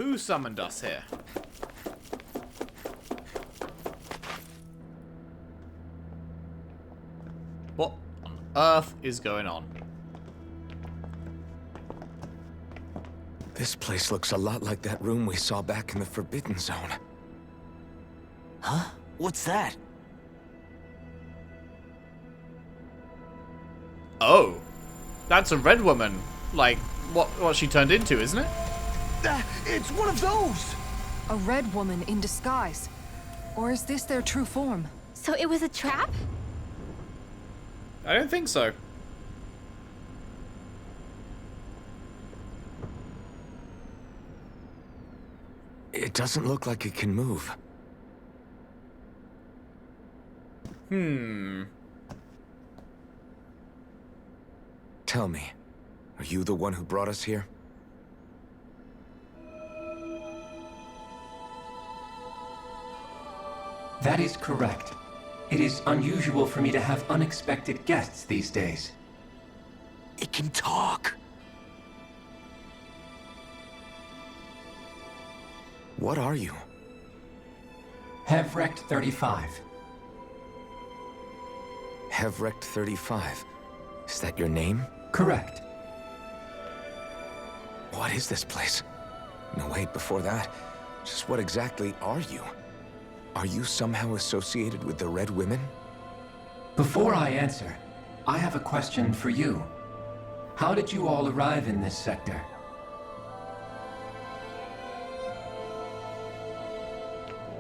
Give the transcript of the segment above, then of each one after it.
Who summoned us here? What on earth is going on? This place looks a lot like that room we saw back in the Forbidden Zone. Huh? What's that? Oh. That's a red woman. Like, what she turned into, isn't it? It's one of those! A red woman in disguise. Or is this their true form? So it was a trap? I don't think so. It doesn't look like it can move. Tell me, are you the one who brought us here? That is correct. It is unusual for me to have unexpected guests these days. It can talk. What are you? Hevrect 35. Hevrect 35. Is that your name? Correct. What is this place? No, wait, before that, just what exactly are you? Are you somehow associated with the Red Women? Before I answer, I have a question for you. How did you all arrive in this sector?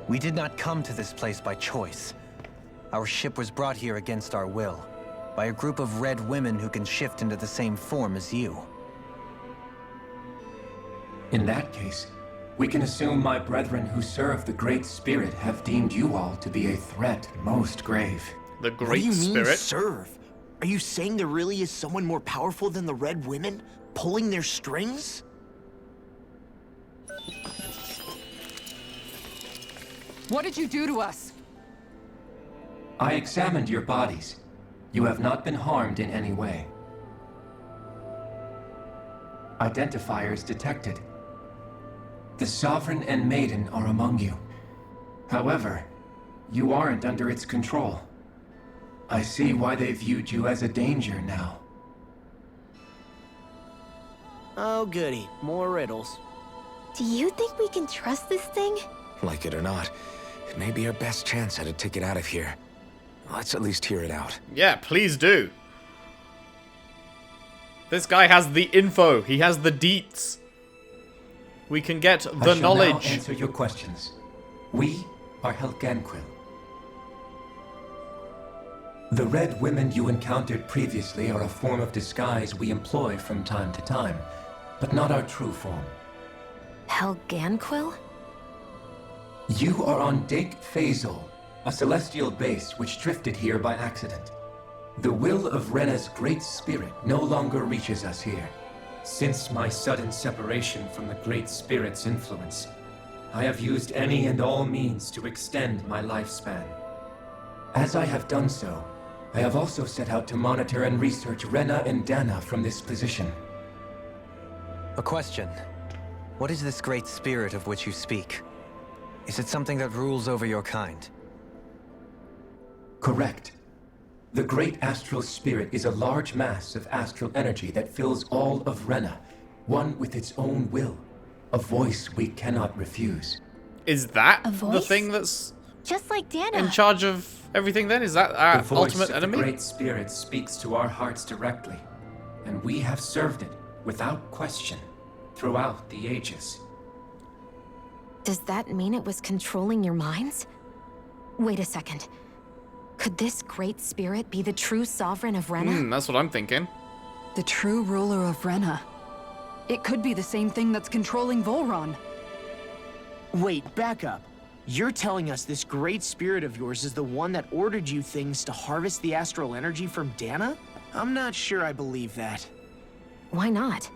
We did not come to this place by choice. Our ship was brought here against our will, by a group of red women who can shift into the same form as you. In that case, we can assume my brethren who serve the Great Spirit have deemed you all to be a threat most grave. The What do Great you mean, Spirit? serve? Are you saying there really is someone more powerful than the Red Women, pulling their strings? What did you do to us? I examined your bodies. You have not been harmed in any way. Identifiers detected. The Sovereign and Maiden are among you. However, you aren't under its control. I see why they viewed you as a danger now. Oh goody, more riddles. Do you think we can trust this thing? Like it or not, it may be our best chance at a ticket out of here. Let's at least hear it out. Yeah, please do. This guy has the info. He has the deets. We can get the I shall knowledge. now answer your questions. We are Helganquil. The red women you encountered previously are a form of disguise we employ from time to time, but not our true form. Helganquil? You are on Dake Phasol, a celestial base which drifted here by accident. The will of Rena's great spirit no longer reaches us here. Since my sudden separation from the Great Spirit's influence, I have used any and all means to extend my lifespan. As I have done so, I have also set out to monitor and research Rena and Dahna from this position. A question. What is this great spirit of which you speak? Is it something that rules over your kind? Correct. The Great Astral Spirit is a large mass of astral energy that fills all of Rena, one with its own will, a voice we cannot refuse. Is that A the voice? thing that's Just like Dana. in charge of everything then? Is that The our voice ultimate of enemy? the Great Spirit speaks to our hearts directly, and we have served it without question throughout the ages. Does that mean it was controlling your minds? Wait a second. Could this great spirit be the true sovereign of Rena? That's what I'm thinking. The true ruler of Rena. It could be the same thing that's controlling Volron. Wait, back up. You're telling us this great spirit of yours is the one that ordered you things to harvest the astral energy from Dana? I'm not sure I believe that. Why not?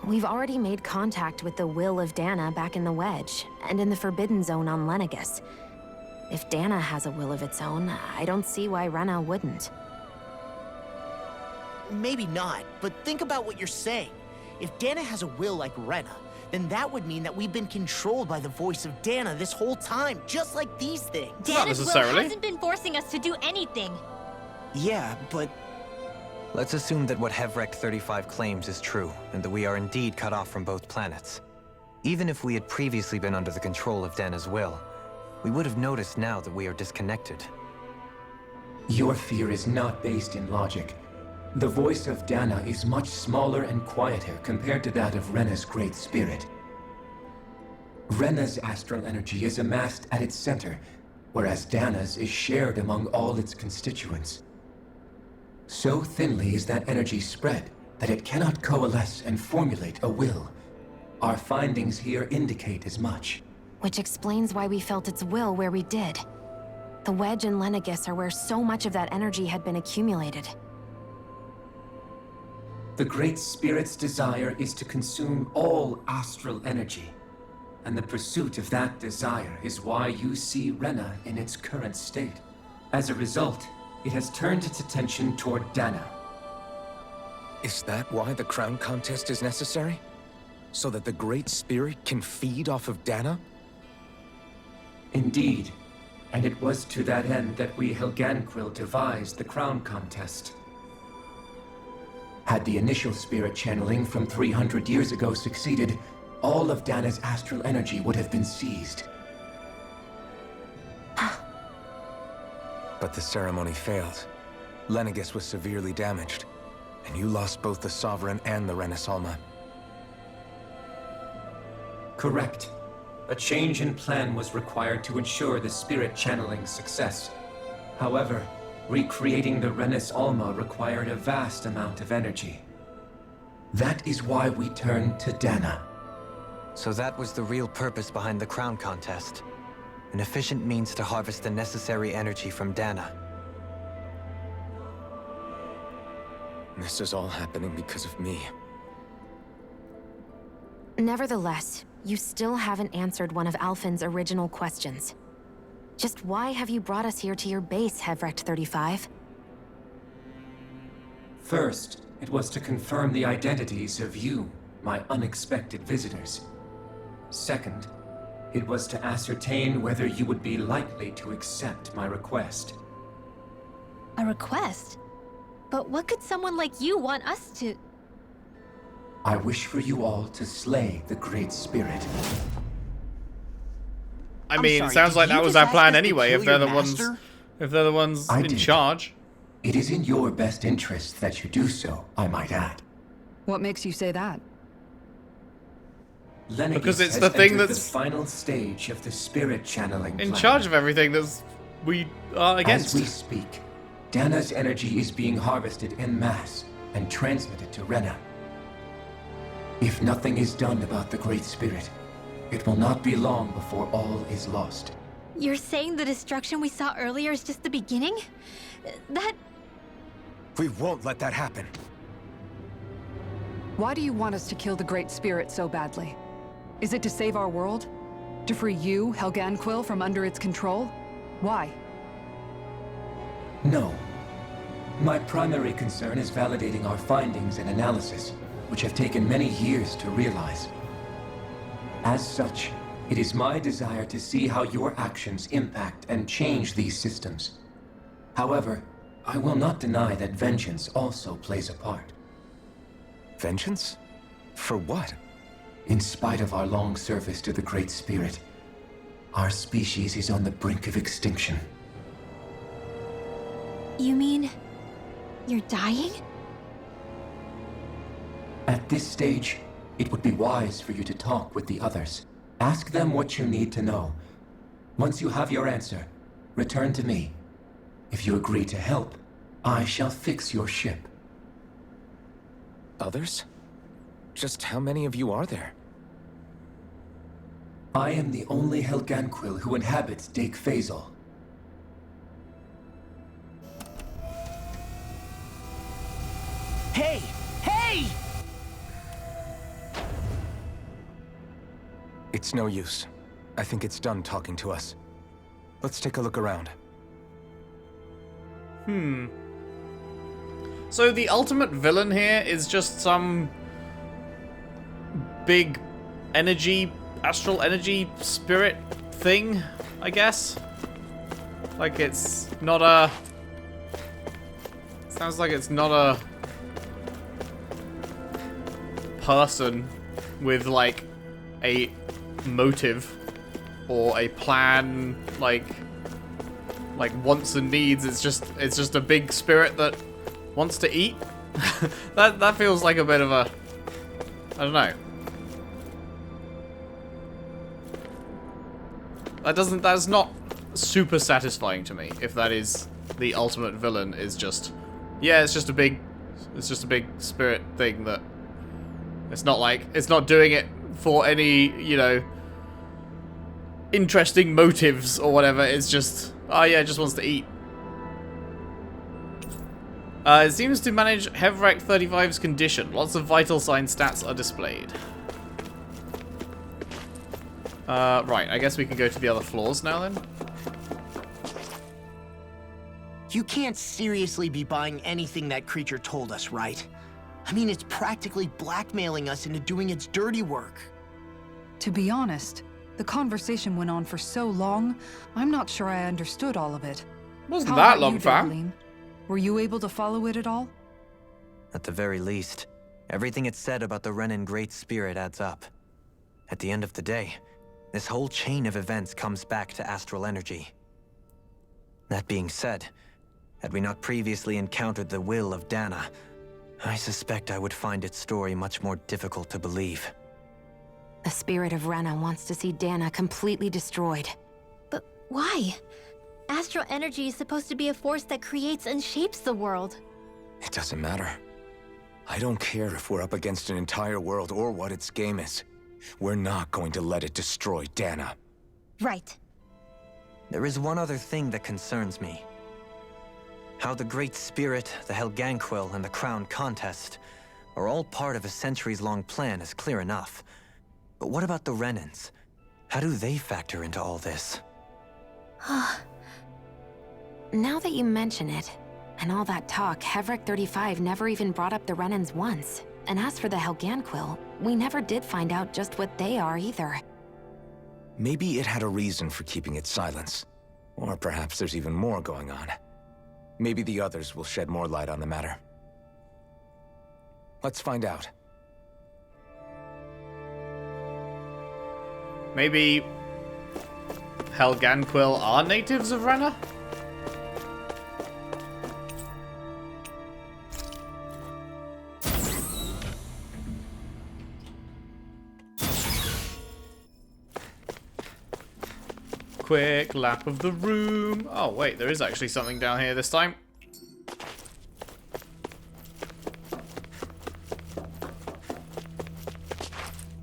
We've already made contact with the will of Dana back in the Wedge, and in the Forbidden Zone on Lenegus. If Dana has a will of its own, I don't see why Rena wouldn't. Maybe not, but think about what you're saying. If Dana has a will like Rena, then that would mean that we've been controlled by the voice of Dahna this whole time, just like these things. Not Dana's will necessarily. hasn't been forcing us to do anything. Yeah, but Let's assume that what Hevrect 35 claims is true, and that we are indeed cut off from both planets. Even if we had previously been under the control of Dana's will, we would have noticed now that we are disconnected. Your fear is not based in logic. The voice of Dahna is much smaller and quieter compared to that of Rena's great spirit. Rena's astral energy is amassed at its center, whereas Dahna's is shared among all its constituents. So thinly is that energy spread that it cannot coalesce and formulate a will. Our findings here indicate as much. Which explains why we felt its will where we did. The Wedge and Lenegis are where so much of that energy had been accumulated. The Great Spirit's desire is to consume all astral energy. And the pursuit of that desire is why you see Rena in its current state. As a result, it has turned its attention toward Dahna. Is that why the crown contest is necessary? So that the Great Spirit can feed off of Dahna? Indeed. And it was to that end that we Helganquil devised the crown contest. Had the initial spirit channeling from 300 years ago succeeded, all of Dahna's astral energy would have been seized. But the ceremony failed. Lenegis was severely damaged, and you lost both the Sovereign and the Renis Alma. Correct. A change in plan was required to ensure the spirit channeling's success. However, recreating the Renis Alma required a vast amount of energy. That is why we turned to Dahna. So that was the real purpose behind the crown contest. An efficient means to harvest the necessary energy from Dahna. This is all happening because of me. Nevertheless, you still haven't answered one of Alphen's original questions. Just why have you brought us here to your base, Hevrect 35? First, it was to confirm the identities of you, my unexpected visitors. Second, it was to ascertain whether you would be likely to accept my request. A request? But what could someone like you want us to... I wish for you all to slay the Great Spirit. I I'm mean, sorry, it sounds did like you that was just our ask plan us to anyway, kill if they're your the ones master? if they're the ones I in did. charge. It is in your best interest that you do so, I might add. What makes you say that? Lenegis Because it's has the thing entered that's the final stage of the spirit channeling In plan. charge of everything that's we are against. As we speak, Dahna's energy is being harvested en masse and transmitted to Rena. If nothing is done about the Great Spirit, it will not be long before all is lost. You're saying the destruction we saw earlier is just the beginning? That... We won't let that happen. Why do you want us to kill the Great Spirit so badly? Is it to save our world? To free you, Helganquil, from under its control? Why? No. My primary concern is validating our findings and analysis, which have taken many years to realize. As such, it is my desire to see how your actions impact and change these systems. However, I will not deny that vengeance also plays a part. Vengeance? For what? In spite of our long service to the Great Spirit, our species is on the brink of extinction. You mean... you're dying? At this stage, it would be wise for you to talk with the others. Ask them what you need to know. Once you have your answer, return to me. If you agree to help, I shall fix your ship. Others? Just how many of you are there? I am the only Helganquil who inhabits Dake Faisal. Hey! Hey! It's no use. I think it's done talking to us. Let's take a look around. So the ultimate villain here is just some big energy, astral energy spirit thing, I guess. Like it's not a... Sounds like it's not a person with like a motive or a plan, like wants and needs. It's just a big spirit that wants to eat. that feels like a bit of a, I don't know. That's not super satisfying to me if that is the ultimate villain. Is just, yeah, it's just a big spirit thing that it's not doing it for any, you know, interesting motives or whatever. It's just, oh yeah, it just wants to eat. It seems to manage Hevrek 35's condition. Lots of vital sign stats are displayed. Right, I guess we can go to the other floors now then. You can't seriously be buying anything that creature told us, right? I mean, it's practically blackmailing us into doing its dirty work. To be honest, the conversation went on for so long, I'm not sure I understood all of it. Wasn't How that about long, you, fam? Darlene? Were you able to follow it at all? At the very least, everything it said about the Renan Great Spirit adds up. At the end of the day, this whole chain of events comes back to astral energy. That being said, had we not previously encountered the will of Dahna, I suspect I would find its story much more difficult to believe. The spirit of Rena wants to see Dahna completely destroyed. But why? Astral energy is supposed to be a force that creates and shapes the world. It doesn't matter. I don't care if we're up against an entire world or what its game is. We're not going to let it destroy Dahna. Right. There is one other thing that concerns me. How the Great Spirit, the Helganquil, and the Crown Contest are all part of a centuries-long plan is clear enough. But what about the Renans? How do they factor into all this? Now that you mention it, and all that talk, Hevrek 35 never even brought up the Renans once. And as for the Helganquil, we never did find out just what they are either. Maybe it had a reason for keeping its silence. Or perhaps there's even more going on. Maybe the others will shed more light on the matter. Let's find out. Maybe Helganquil are natives of Rena? Quick lap of the room. Oh wait, there is actually something down here this time.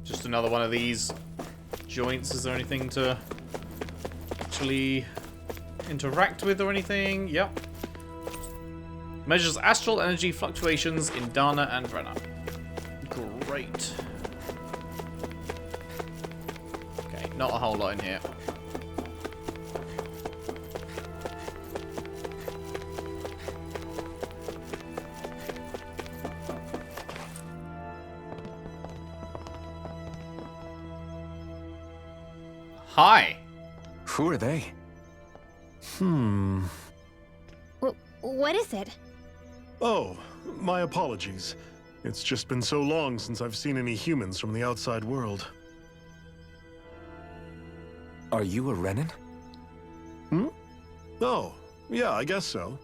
Just another one of these joints. Is there anything to actually interact with or anything? Yep. Measures astral energy fluctuations in Dahna and Rena. Great. Okay, not a whole lot in here. Hi. Who are they? What is it? Oh, my apologies. It's just been so long since I've seen any humans from the outside world. Are you a Renan? Oh, yeah, I guess so.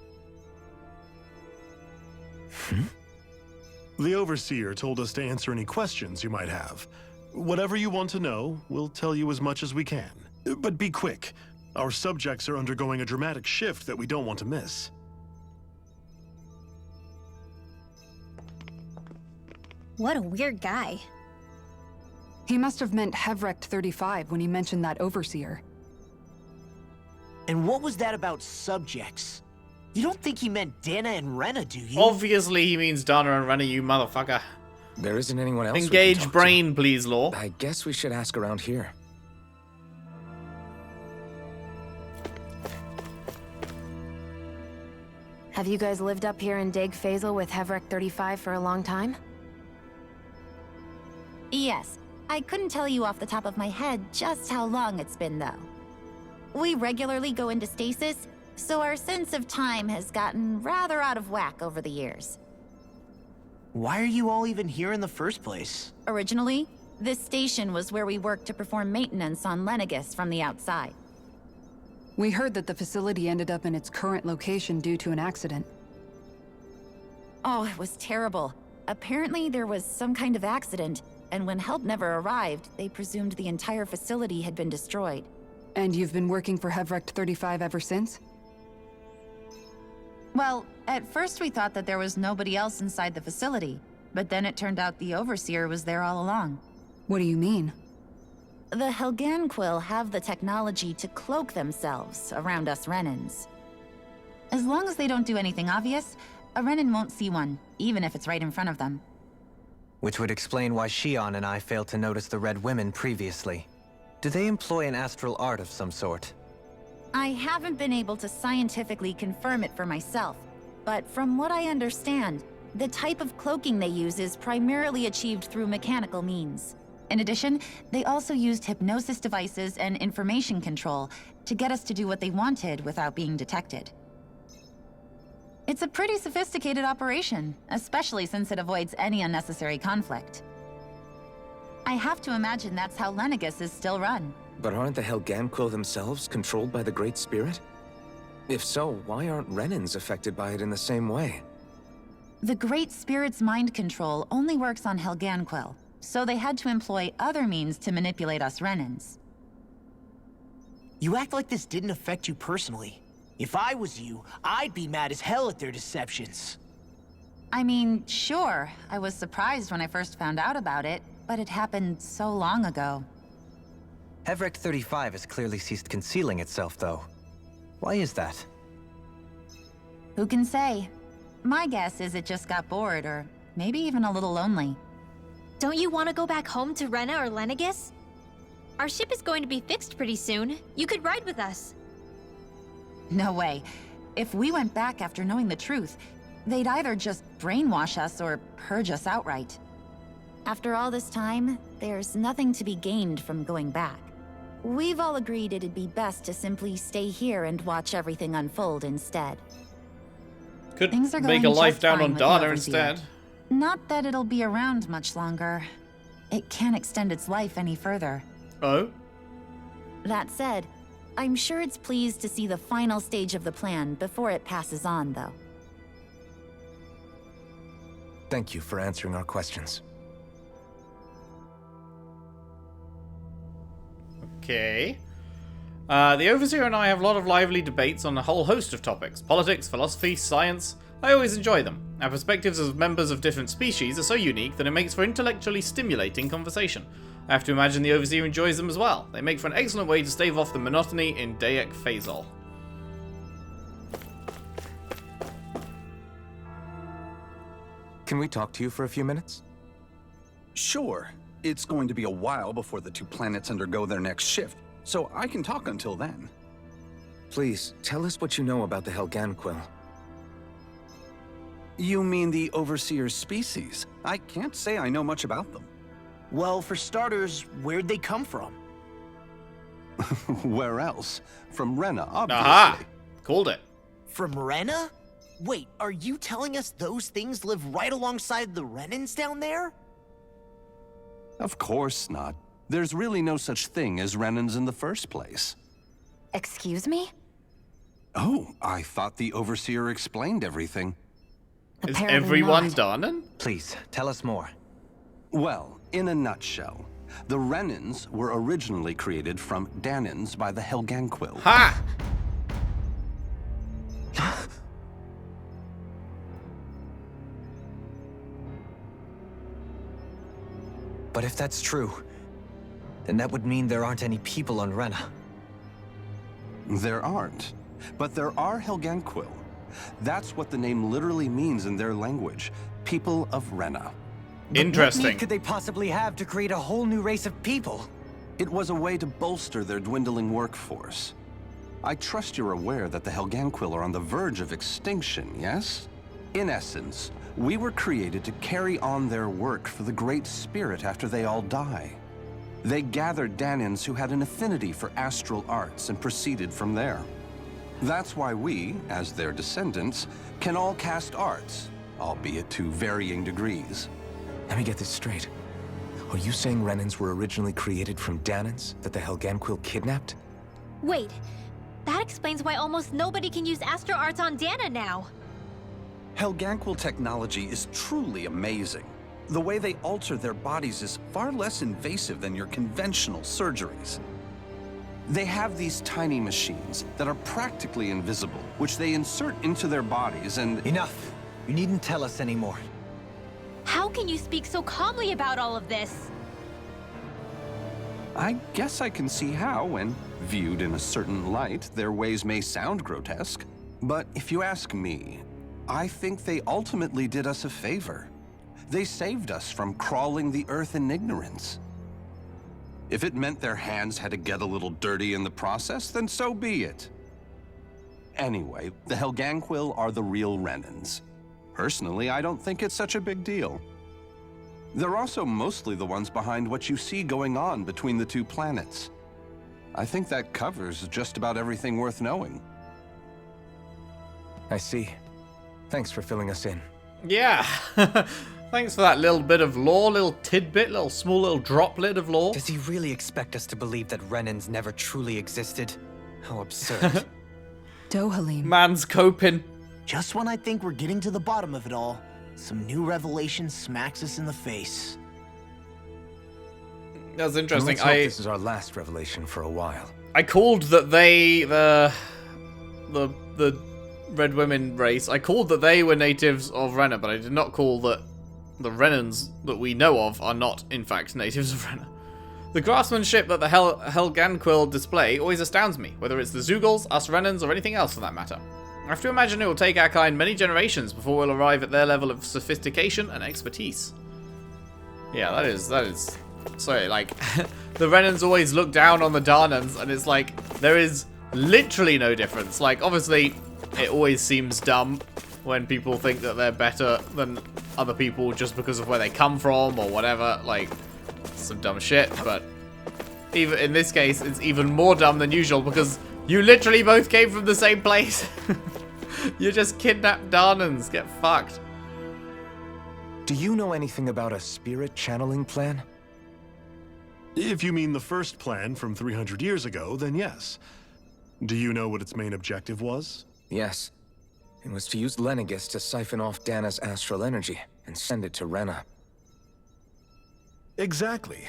The Overseer told us to answer any questions you might have. Whatever you want to know, we'll tell you as much as we can. But be quick. Our subjects are undergoing a dramatic shift that we don't want to miss. What a weird guy. He must have meant Hevrek 35 when he mentioned that Overseer. And what was that about subjects? You don't think he meant Dahna and Rena, do you? Obviously he means Dahna and Rena, you motherfucker. There isn't anyone else we can Engage talk brain, please, Law. to. I guess we should ask around here. Have you guys lived up here in Deg Faisal with Hevrek 35 for a long time? Yes. I couldn't tell you off the top of my head just how long it's been, though. We regularly go into stasis, so our sense of time has gotten rather out of whack over the years. Why are you all even here in the first place? Originally, this station was where we worked to perform maintenance on Lenegis from the outside. We heard that the facility ended up in its current location due to an accident. Oh, it was terrible. Apparently there was some kind of accident, and when help never arrived, they presumed the entire facility had been destroyed. And you've been working for Hevrecht 35 ever since? Well, at first we thought that there was nobody else inside the facility, but then it turned out the Overseer was there all along. What do you mean? The Helganquill have the technology to cloak themselves around us Renans. As long as they don't do anything obvious, a Renan won't see one, even if it's right in front of them. Which would explain why Shion and I failed to notice the Red Women previously. Do they employ an astral art of some sort? I haven't been able to scientifically confirm it for myself, but from what I understand, the type of cloaking they use is primarily achieved through mechanical means. In addition, they also used hypnosis devices and information control to get us to do what they wanted without being detected. It's a pretty sophisticated operation, especially since it avoids any unnecessary conflict. I have to imagine that's how Lenegis is still run. But aren't the Helganquill themselves controlled by the Great Spirit? If so, why aren't Renans affected by it in the same way? The Great Spirit's mind control only works on Helganquill, so they had to employ other means to manipulate us Renans. You act like this didn't affect you personally. If I was you, I'd be mad as hell at their deceptions. I mean, sure, I was surprised when I first found out about it, but it happened so long ago. Hevrecht 35 has clearly ceased concealing itself, though. Why is that? Who can say? My guess is it just got bored, or maybe even a little lonely. Don't you want to go back home to Rena or Lenegis? Our ship is going to be fixed pretty soon. You could ride with us. No way. If we went back after knowing the truth, they'd either just brainwash us or purge us outright. After all this time, there's nothing to be gained from going back. We've all agreed it'd be best to simply stay here and watch everything unfold instead. Could Things are make a going life just down fine on with the Dahna Overseer. instead. Not that it'll be around much longer. It can't extend its life any further. Oh? That said, I'm sure it's pleased to see the final stage of the plan before it passes on, though. Thank you for answering our questions. Okay. The Overseer and I have a lot of lively debates on a whole host of topics. Politics, philosophy, science. I always enjoy them. Our perspectives as members of different species are so unique that it makes for intellectually stimulating conversation. I have to imagine the Overseer enjoys them as well. They make for an excellent way to stave off the monotony in Dahek Phasol. Can we talk to you for a few minutes? Sure. It's going to be a while before the two planets undergo their next shift, so I can talk until then. Please, tell us what you know about the Helganquill. You mean the Overseer's species? I can't say I know much about them. Well, for starters, where'd they come from? Where else? From Rena, obviously. Aha! Called it. From Rena? Wait, are you telling us those things live right alongside the Renans down there? Of course not. There's really no such thing as Renans in the first place. Excuse me? Oh, I thought the Overseer explained everything. Is Apparently everyone not. Dahnan? Please, tell us more. Well, in a nutshell, the Renans were originally created from Dahnans by the Helganquill. Ha! But if that's true, then that would mean there aren't any people on Rena. There aren't, but there are Helganquill. That's what the name literally means in their language, people of Rena. What Interesting. need could they possibly have to create a whole new race of people? It was a way to bolster their dwindling workforce. I trust you're aware that the Helganquill are on the verge of extinction, yes? In essence, we were created to carry on their work for the Great Spirit after they all die. They gathered Dahnans who had an affinity for astral arts and proceeded from there. That's why we, as their descendants, can all cast arts, albeit to varying degrees. Let me get this straight. Are you saying Renans were originally created from Dahnans that the Helganquil kidnapped? Wait, that explains why almost nobody can use astral arts on Dahna now. Helganquil technology is truly amazing. The way they alter their bodies is far less invasive than your conventional surgeries. They have these tiny machines that are practically invisible, which they insert into their bodies and— Enough! You needn't tell us anymore. How can you speak so calmly about all of this? I guess I can see how, when viewed in a certain light, their ways may sound grotesque. But if you ask me, I think they ultimately did us a favor. They saved us from crawling the earth in ignorance. If it meant their hands had to get a little dirty in the process, then so be it. Anyway, the Helganquil are the real Renans. Personally, I don't think it's such a big deal. They're also mostly the ones behind what you see going on between the two planets. I think that covers just about everything worth knowing. I see. Thanks for filling us in. Yeah. Thanks for that little bit of lore, little tidbit, small little droplet of lore. Does he really expect us to believe that Renans never truly existed? How absurd. Dohalim. Man's coping. Just when I think we're getting to the bottom of it all, some new revelation smacks us in the face. That's interesting. Let's hope this is our last revelation for a while. I called that they, the Red Women race, I called that they were natives of Rena, but I did not call that the Renans that we know of are not, in fact, natives of Rena. The craftsmanship that the Helganquil display always astounds me, whether it's the Zeugles, us Renans, or anything else for that matter. I have to imagine it will take our kind many generations before we'll arrive at their level of sophistication and expertise. Yeah, that is... Sorry, like, the Renans always look down on the Dahnans, and it's like, there is literally no difference. Like, obviously, it always seems dumb when people think that they're better than other people just because of where they come from or whatever. Like, some dumb shit, but even in this case, it's even more dumb than usual because you literally both came from the same place. You just kidnapped Dahnans. Get fucked. Do you know anything about a spirit channeling plan? If you mean the first plan from 300 years ago, then yes. Do you know what its main objective was? Yes. It was to use Lenegis to siphon off Dahna's astral energy and send it to Rena. Exactly.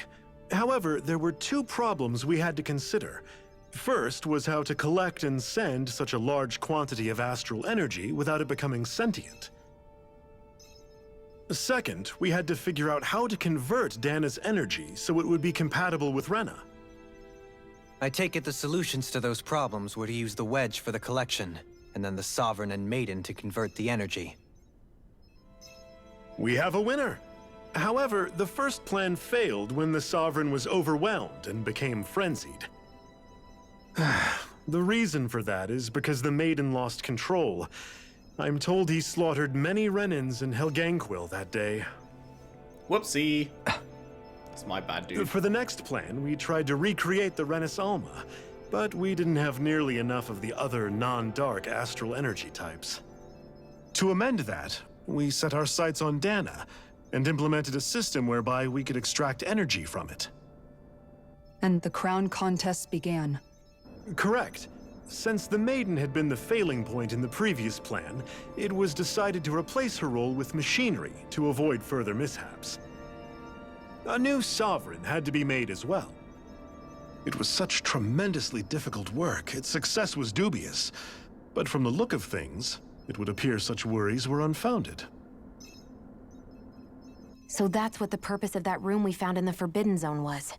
However, there were two problems we had to consider. First was how to collect and send such a large quantity of astral energy without it becoming sentient. Second, we had to figure out how to convert Dahna's energy so it would be compatible with Rena. I take it the solutions to those problems were to use the wedge for the collection, and then the Sovereign and Maiden to convert the energy. We have a winner! However, the first plan failed when the Sovereign was overwhelmed and became frenzied. The reason for that is because the Maiden lost control. I'm told he slaughtered many Renans and Helganquil that day. Whoopsie. That's my bad, dude. For the next plan, we tried to recreate the Renis Alma, but we didn't have nearly enough of the other non-dark astral energy types. To amend that, we set our sights on Dahna and implemented a system whereby we could extract energy from it. And the crown contest began. Correct. Since the Maiden had been the failing point in the previous plan, it was decided to replace her role with machinery to avoid further mishaps. A new Sovereign had to be made as well. It was such tremendously difficult work, its success was dubious. But from the look of things, it would appear such worries were unfounded. So that's what the purpose of that room we found in the Forbidden Zone was.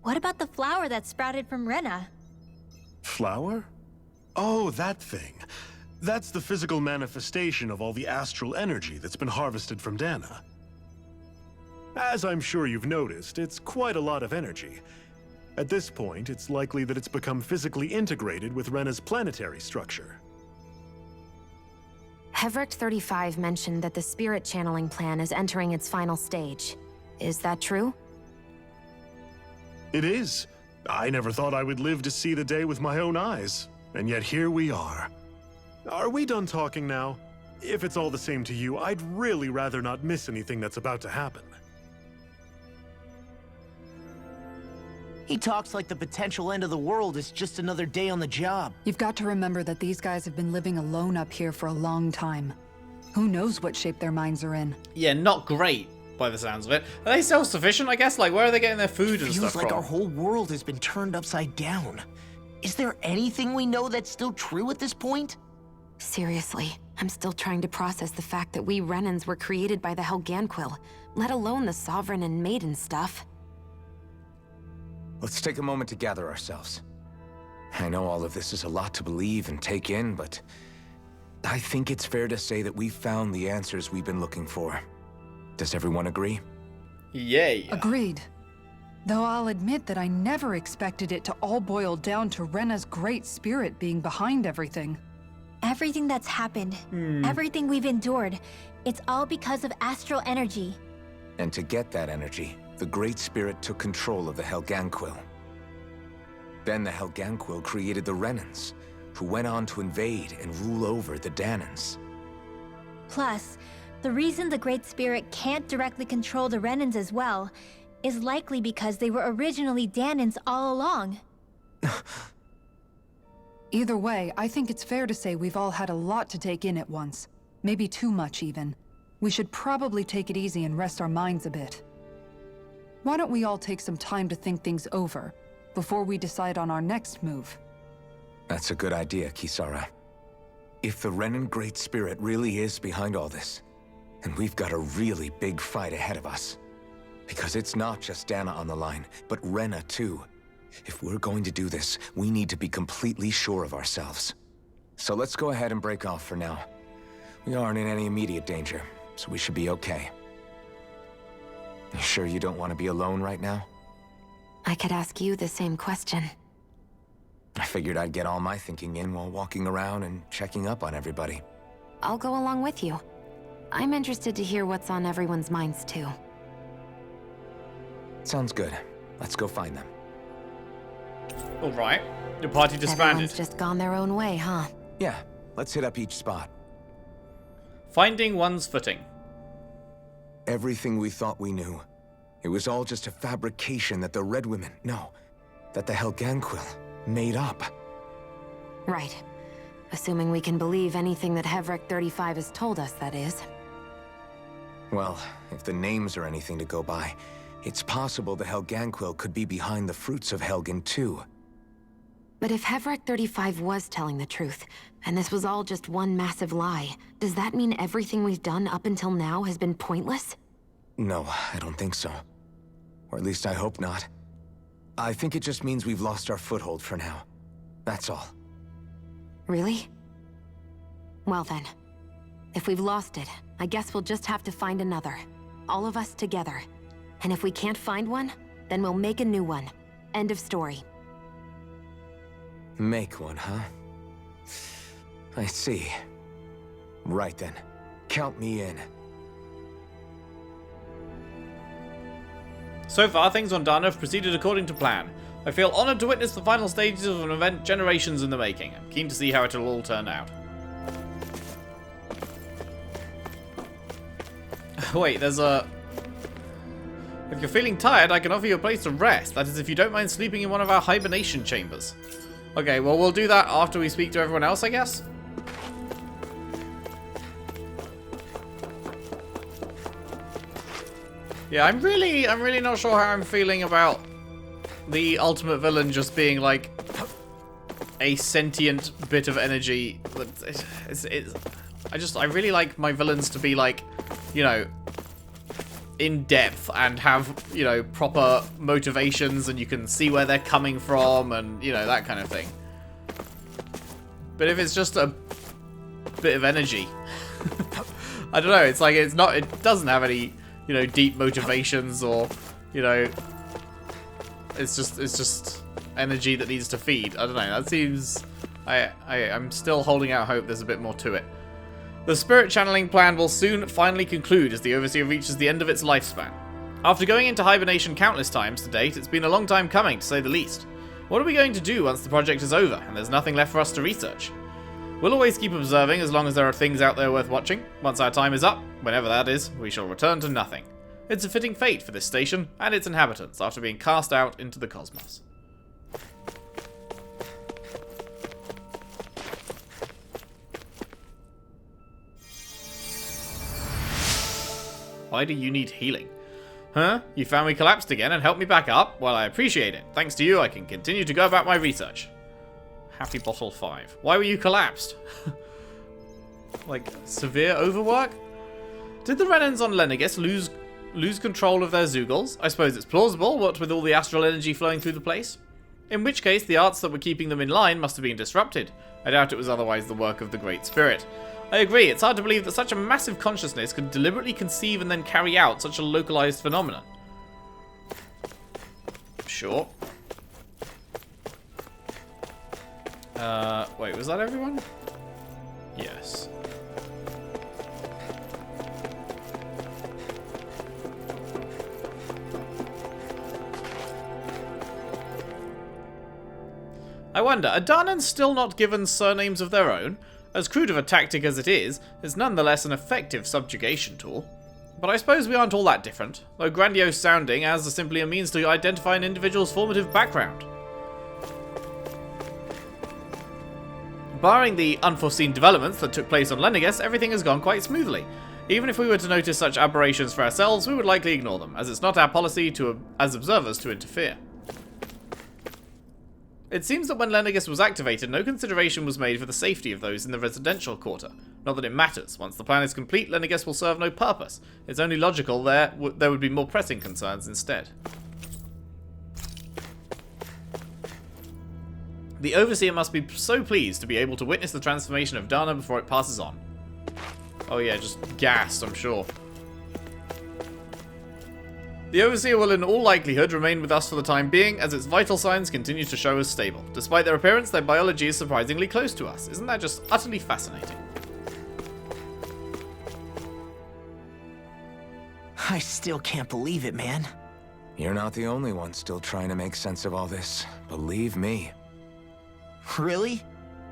What about the flower that sprouted from Rena? Flower? Oh, that thing. That's the physical manifestation of all the astral energy that's been harvested from Dahna. As I'm sure you've noticed, it's quite a lot of energy. At this point, it's likely that it's become physically integrated with Rena's planetary structure. Hevrect 35 mentioned that the spirit channeling plan is entering its final stage. Is that true? It is. I never thought I would live to see the day with my own eyes, and yet here we are. Are we done talking now? If it's all the same to you, I'd really rather not miss anything that's about to happen. He talks like the potential end of the world is just another day on the job. You've got to remember that these guys have been living alone up here for a long time. Who knows what shape their minds are in? Yeah, not great by the sounds of it. Are they self-sufficient, I guess? Like, where are they getting their food and It stuff feels like from? our whole world has been turned upside down. Is there anything we know that's still true at this point? Seriously, I'm still trying to process the fact that we Renans were created by the Helganquil, let alone the Sovereign and Maiden stuff. Let's take a moment to gather ourselves. I know all of this is a lot to believe and take in, but I think it's fair to say that we've found the answers we've been looking for. Does everyone agree? Yay. Agreed. Though I'll admit that I never expected it to all boil down to Rena's great spirit being behind everything. Everything that's happened, everything we've endured, it's all because of astral energy. And to get that energy, the Great Spirit took control of the Helganquil. Then the Helganquil created the Renans, who went on to invade and rule over the Dahnans. Plus, the reason the Great Spirit can't directly control the Renans as well is likely because they were originally Dahnans all along. Either way, I think it's fair to say we've all had a lot to take in at once. Maybe too much, even. We should probably take it easy and rest our minds a bit. Why don't we all take some time to think things over, before we decide on our next move? That's a good idea, Kisara. If the Renan Great Spirit really is behind all this, then we've got a really big fight ahead of us. Because it's not just Dahna on the line, but Rena too. If we're going to do this, we need to be completely sure of ourselves. So let's go ahead and break off for now. We aren't in any immediate danger, so we should be okay. You sure you don't want to be alone right now? I could ask you the same question. I figured I'd get all my thinking in while walking around and checking up on everybody. I'll go along with you. I'm interested to hear what's on everyone's minds too. Sounds good. Let's go find them. Alright. The party disbanded. Everyone's just gone their own way, huh? Yeah, let's hit up each spot. Finding one's footing. Everything we thought we knew. It was all just a fabrication that the Red Women, that the Helganquil made up. Right. Assuming we can believe anything that Hevrek 35 has told us, that is. Well, if the names are anything to go by, it's possible the Helganquil could be behind the fruits of Helgen too. But if Hevrek 35 was telling the truth, and this was all just one massive lie, does that mean everything we've done up until now has been pointless? No, I don't think so. Or at least I hope not. I think it just means we've lost our foothold for now. That's all. Really? Well then, if we've lost it, I guess we'll just have to find another. All of us together. And if we can't find one, then we'll make a new one. End of story. Make one, huh? I see. Right then. Count me in. So far, things on Dahna have proceeded according to plan. I feel honored to witness the final stages of an event generations in the making. I'm keen to see how it'll all turn out. Wait, there's a... If you're feeling tired, I can offer you a place to rest. That is, if you don't mind sleeping in one of our hibernation chambers. Okay, well, we'll do that after we speak to everyone else, I guess. Yeah, I'm really not sure how I'm feeling about the ultimate villain just being like a sentient bit of energy. I really like my villains to be like, you know, in depth and have, you know, proper motivations and you can see where they're coming from and, you know, that kind of thing. But if it's just a bit of energy, I don't know, it's like it doesn't have any, you know, deep motivations or, you know, it's just energy that needs to feed. I don't know, that seems, I'm still holding out hope there's a bit more to it. The spirit channeling plan will soon finally conclude as the Overseer reaches the end of its lifespan. After going into hibernation countless times to date, it's been a long time coming, to say the least. What are we going to do once the project is over, and there's nothing left for us to research? We'll always keep observing as long as there are things out there worth watching. Once our time is up, whenever that is, we shall return to nothing. It's a fitting fate for this station and its inhabitants after being cast out into the cosmos. Why do you need healing? Huh? You found me collapsed again and helped me back up? Well, I appreciate it. Thanks to you, I can continue to go about my research. Happy Bottle 5. Why were you collapsed? Like, severe overwork? Did the Renans on Lenegis lose control of their Zeugles? I suppose it's plausible, what with all the astral energy flowing through the place. In which case, the arts that were keeping them in line must have been disrupted. I doubt it was otherwise the work of the Great Spirit. I agree, it's hard to believe that such a massive consciousness could deliberately conceive and then carry out such a localized phenomenon. Sure. Wait, was that everyone? Yes. I wonder, are Dahnans still not given surnames of their own? As crude of a tactic as it is, it's nonetheless an effective subjugation tool. But I suppose we aren't all that different, though grandiose sounding as simply a means to identify an individual's formative background. Barring the unforeseen developments that took place on Lenegis, everything has gone quite smoothly. Even if we were to notice such aberrations for ourselves, we would likely ignore them, as it's not our policy as observers to interfere. It seems that when Lenegis was activated, no consideration was made for the safety of those in the residential quarter. Not that it matters. Once the plan is complete, Lenegis will serve no purpose. It's only logical there would be more pressing concerns instead. The Overseer must be so pleased to be able to witness the transformation of Dahna before it passes on. Oh yeah, just gassed, I'm sure. The Overseer will in all likelihood remain with us for the time being, as its vital signs continue to show as stable. Despite their appearance, their biology is surprisingly close to us. Isn't that just utterly fascinating? I still can't believe it, man. You're not the only one still trying to make sense of all this. Believe me. Really?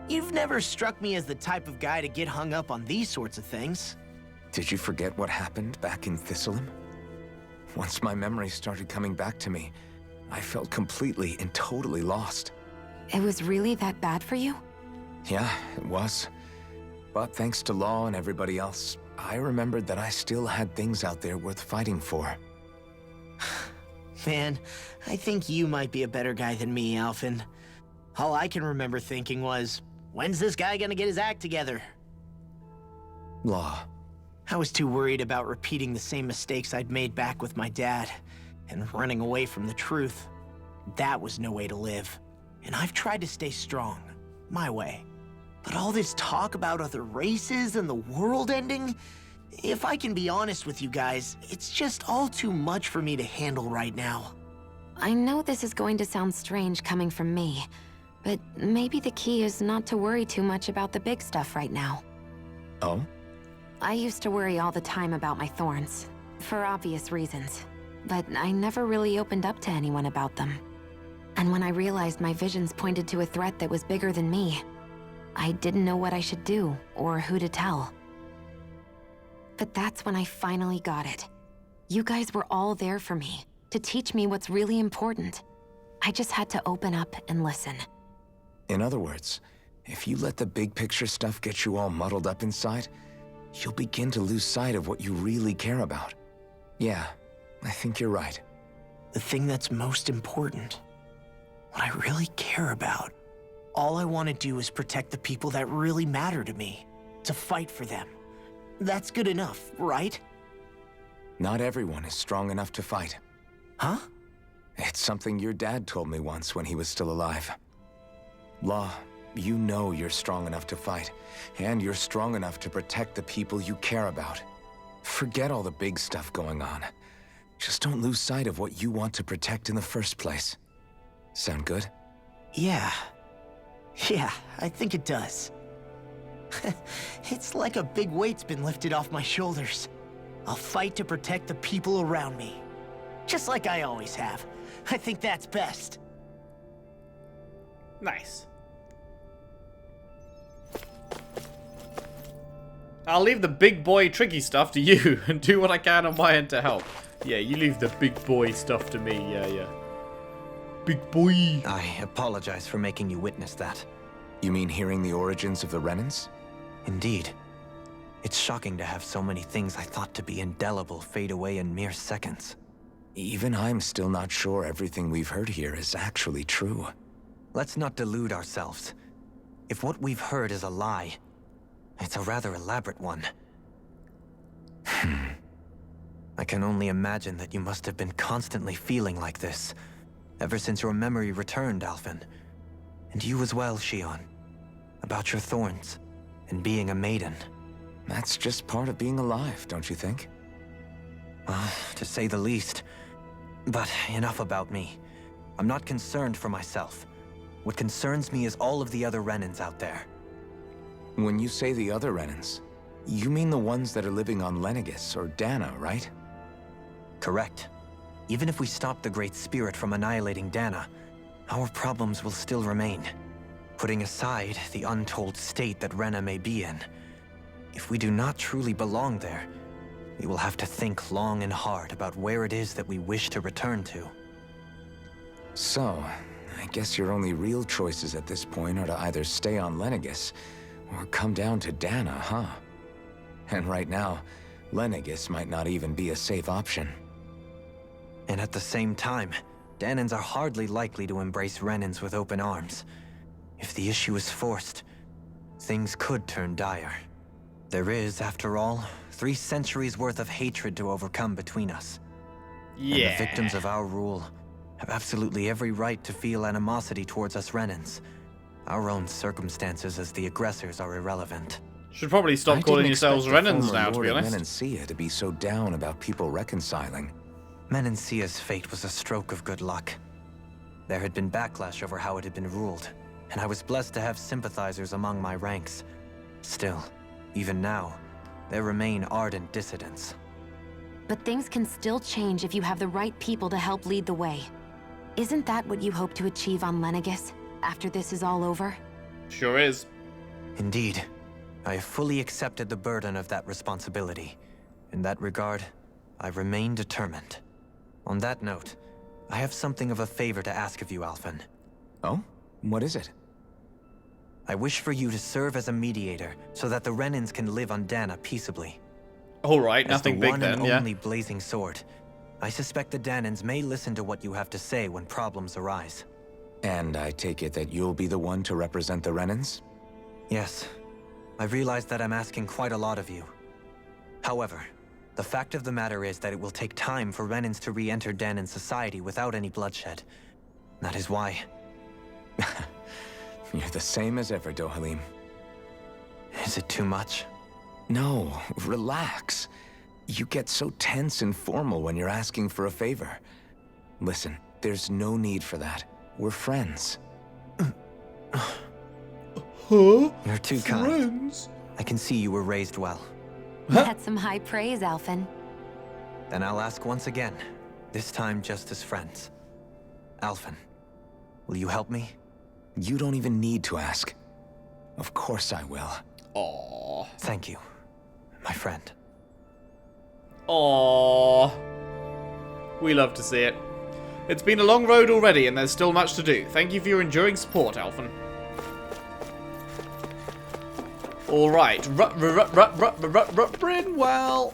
You've never struck me as the type of guy to get hung up on these sorts of things. Did you forget what happened back in Thistleum? Once my memories started coming back to me, I felt completely and totally lost. It was really that bad for you? Yeah, it was. But thanks to Law and everybody else, I remembered that I still had things out there worth fighting for. Man, I think you might be a better guy than me, Alphen. All I can remember thinking was, when's this guy gonna get his act together? Law. I was too worried about repeating the same mistakes I'd made back with my dad, and running away from the truth. That was no way to live. And I've tried to stay strong, my way. But all this talk about other races and the world ending, if I can be honest with you guys, it's just all too much for me to handle right now. I know this is going to sound strange coming from me, but maybe the key is not to worry too much about the big stuff right now. Oh? I used to worry all the time about my thorns, for obvious reasons, but I never really opened up to anyone about them. And when I realized my visions pointed to a threat that was bigger than me, I didn't know what I should do or who to tell. But that's when I finally got it. You guys were all there for me, to teach me what's really important. I just had to open up and listen. In other words, if you let the big picture stuff get you all muddled up inside, you'll begin to lose sight of what you really care about. Yeah, I think you're right. The thing that's most important, what I really care about. All I want to do is protect the people that really matter to me, to fight for them. That's good enough, right? Not everyone is strong enough to fight. Huh? It's something your dad told me once when he was still alive. Law, you know you're strong enough to fight, and you're strong enough to protect the people you care about. Forget all the big stuff going on. Just don't lose sight of what you want to protect in the first place. Sound good? Yeah. Yeah, I think it does. It's like a big weight's been lifted off my shoulders. I'll fight to protect the people around me. Just like I always have. I think that's best. Nice. I'll leave the big boy tricky stuff to you and do what I can on my end to help. Yeah, you leave the big boy stuff to me. Yeah. Big boy. I apologize for making you witness that. You mean hearing the origins of the Renans? Indeed. It's shocking to have so many things I thought to be indelible fade away in mere seconds. Even I'm still not sure everything we've heard here is actually true. Let's not delude ourselves. If what we've heard is a lie, it's a rather elaborate one. I can only imagine that you must have been constantly feeling like this, ever since your memory returned, Alphen. And you as well, Shion. About your thorns, and being a maiden. That's just part of being alive, don't you think? To say the least. But enough about me. I'm not concerned for myself. What concerns me is all of the other Renans out there. When you say the other Renans, you mean the ones that are living on Lenegis or Dahna, right? Correct. Even if we stop the Great Spirit from annihilating Dahna, our problems will still remain. Putting aside the untold state that Rena may be in, if we do not truly belong there, we will have to think long and hard about where it is that we wish to return to. So, I guess your only real choices at this point are to either stay on Lenegis or come down to Dahna, huh? And right now, Lenegis might not even be a safe option. And at the same time, Dahnans are hardly likely to embrace Renans with open arms. If the issue is forced, things could turn dire. There is, after all, 3 centuries worth of hatred to overcome between us. Yeah. And the victims of our rule have absolutely every right to feel animosity towards us Renans. Our own circumstances as the aggressors are irrelevant. Should probably stop calling yourselves Renans now, to be honest. Menancia to be so down about people reconciling. Menancia's fate was a stroke of good luck. There had been backlash over how it had been ruled, and I was blessed to have sympathizers among my ranks. Still, even now, there remain ardent dissidents. But things can still change if you have the right people to help lead the way. Isn't that what you hope to achieve on Lenegis, after this is all over? Sure is. Indeed. I have fully accepted the burden of that responsibility. In that regard, I remain determined. On that note, I have something of a favor to ask of you, Alphen. Oh? What is it? I wish for you to serve as a mediator so that the Renans can live on Dahna peaceably. Alright, nothing big then, As the one yeah. and only blazing sword, I suspect the Dahnans may listen to what you have to say when problems arise. And I take it that you'll be the one to represent the Renans? Yes. I realize that I'm asking quite a lot of you. However, the fact of the matter is that it will take time for Renans to re-enter Dahnan society without any bloodshed. That is why... You're the same as ever, Dohalim. Is it too much? No, relax. You get so tense and formal when you're asking for a favor. Listen, there's no need for that. We're friends. Huh? You're too kind. Friends? I can see you were raised well. That's some high praise, Alphen. Then I'll ask once again, this time just as friends. Alphen, will you help me? You don't even need to ask. Of course I will. Aww. Thank you, my friend. Aww. We love to see it. It's been a long road already, and there's still much to do. Thank you for your enduring support, Alphen. Alright. Brynwell.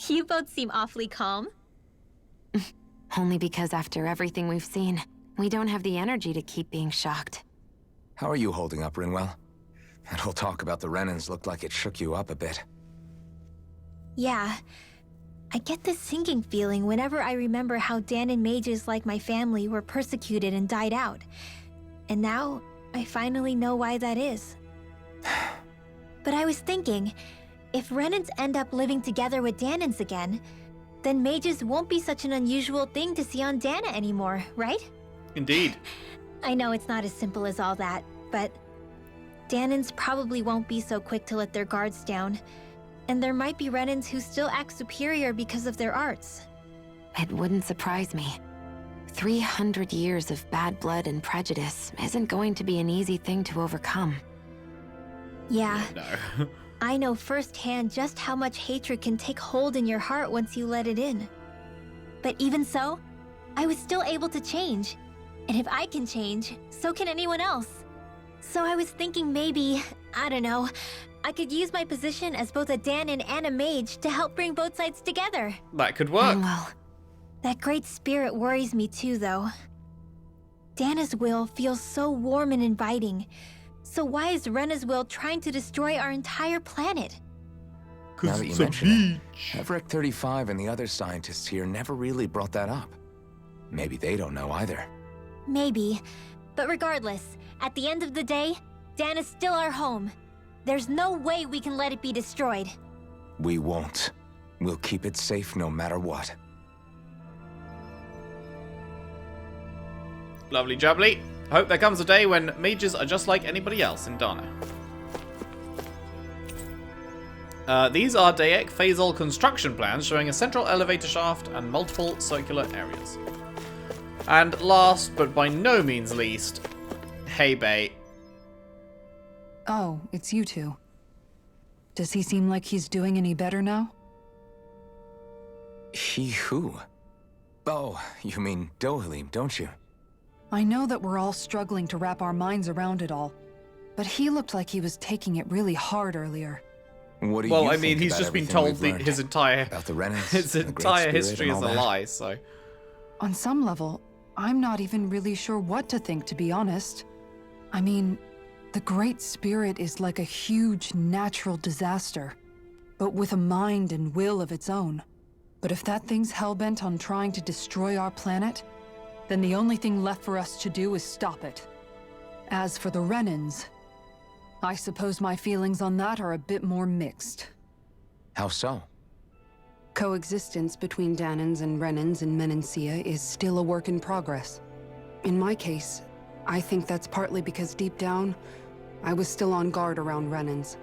You both seem awfully calm. Only because after everything we've seen, we don't have the energy to keep being shocked. How are you holding up, Brynwell? That whole talk about the Renans looked like it shook you up a bit. Yeah. I get this sinking feeling whenever I remember how Dahnan mages like my family were persecuted and died out. And now, I finally know why that is. But I was thinking, if Renans end up living together with Dahnans again, then mages won't be such an unusual thing to see on Dahna anymore, right? Indeed. I know it's not as simple as all that, but Dahnans probably won't be so quick to let their guards down. And there might be Renans who still act superior because of their arts. It wouldn't surprise me. 300 years of bad blood and prejudice isn't going to be an easy thing to overcome. Yeah. No. I know firsthand just how much hatred can take hold in your heart once you let it in. But even so, I was still able to change. And if I can change, so can anyone else. So I was thinking maybe, I don't know, I could use my position as both a Dahnan and a mage to help bring both sides together. That could work. Well, That great spirit worries me too, though. Dana's will feels so warm and inviting. So why is Rena's will trying to destroy our entire planet? Now that you mention it, Hevrek 35 and the other scientists here never really brought that up. Maybe they don't know either. Maybe. But regardless, at the end of the day, Dana's still our home. There's no way we can let it be destroyed. We won't. We'll keep it safe no matter what. Lovely jubbly. Hope there comes a day when mages are just like anybody else in Dahna. These are Daek Phasal construction plans showing a central elevator shaft and multiple circular areas. And last, but by no means least, hey Bay. Oh, it's you two. Does he seem like he's doing any better now? He who? Oh, you mean Dohalim, don't you? I know that we're all struggling to wrap our minds around it all, but he looked like he was taking it really hard earlier. What do Well, you I mean, think he's about just been everything told we've learned his entire about the Renans, his and the Great entire Spirit history and is all a that? lie. So, On some level, I'm not even really sure what to think, to be honest. I mean, the Great Spirit is like a huge natural disaster, but with a mind and will of its own. But if that thing's hellbent on trying to destroy our planet, then the only thing left for us to do is stop it. As for the Renans, I suppose my feelings on that are a bit more mixed. How so? Coexistence between Dahnans and Renans in Menancia is still a work in progress. In my case, I think that's partly because deep down, I was still on guard around Renans.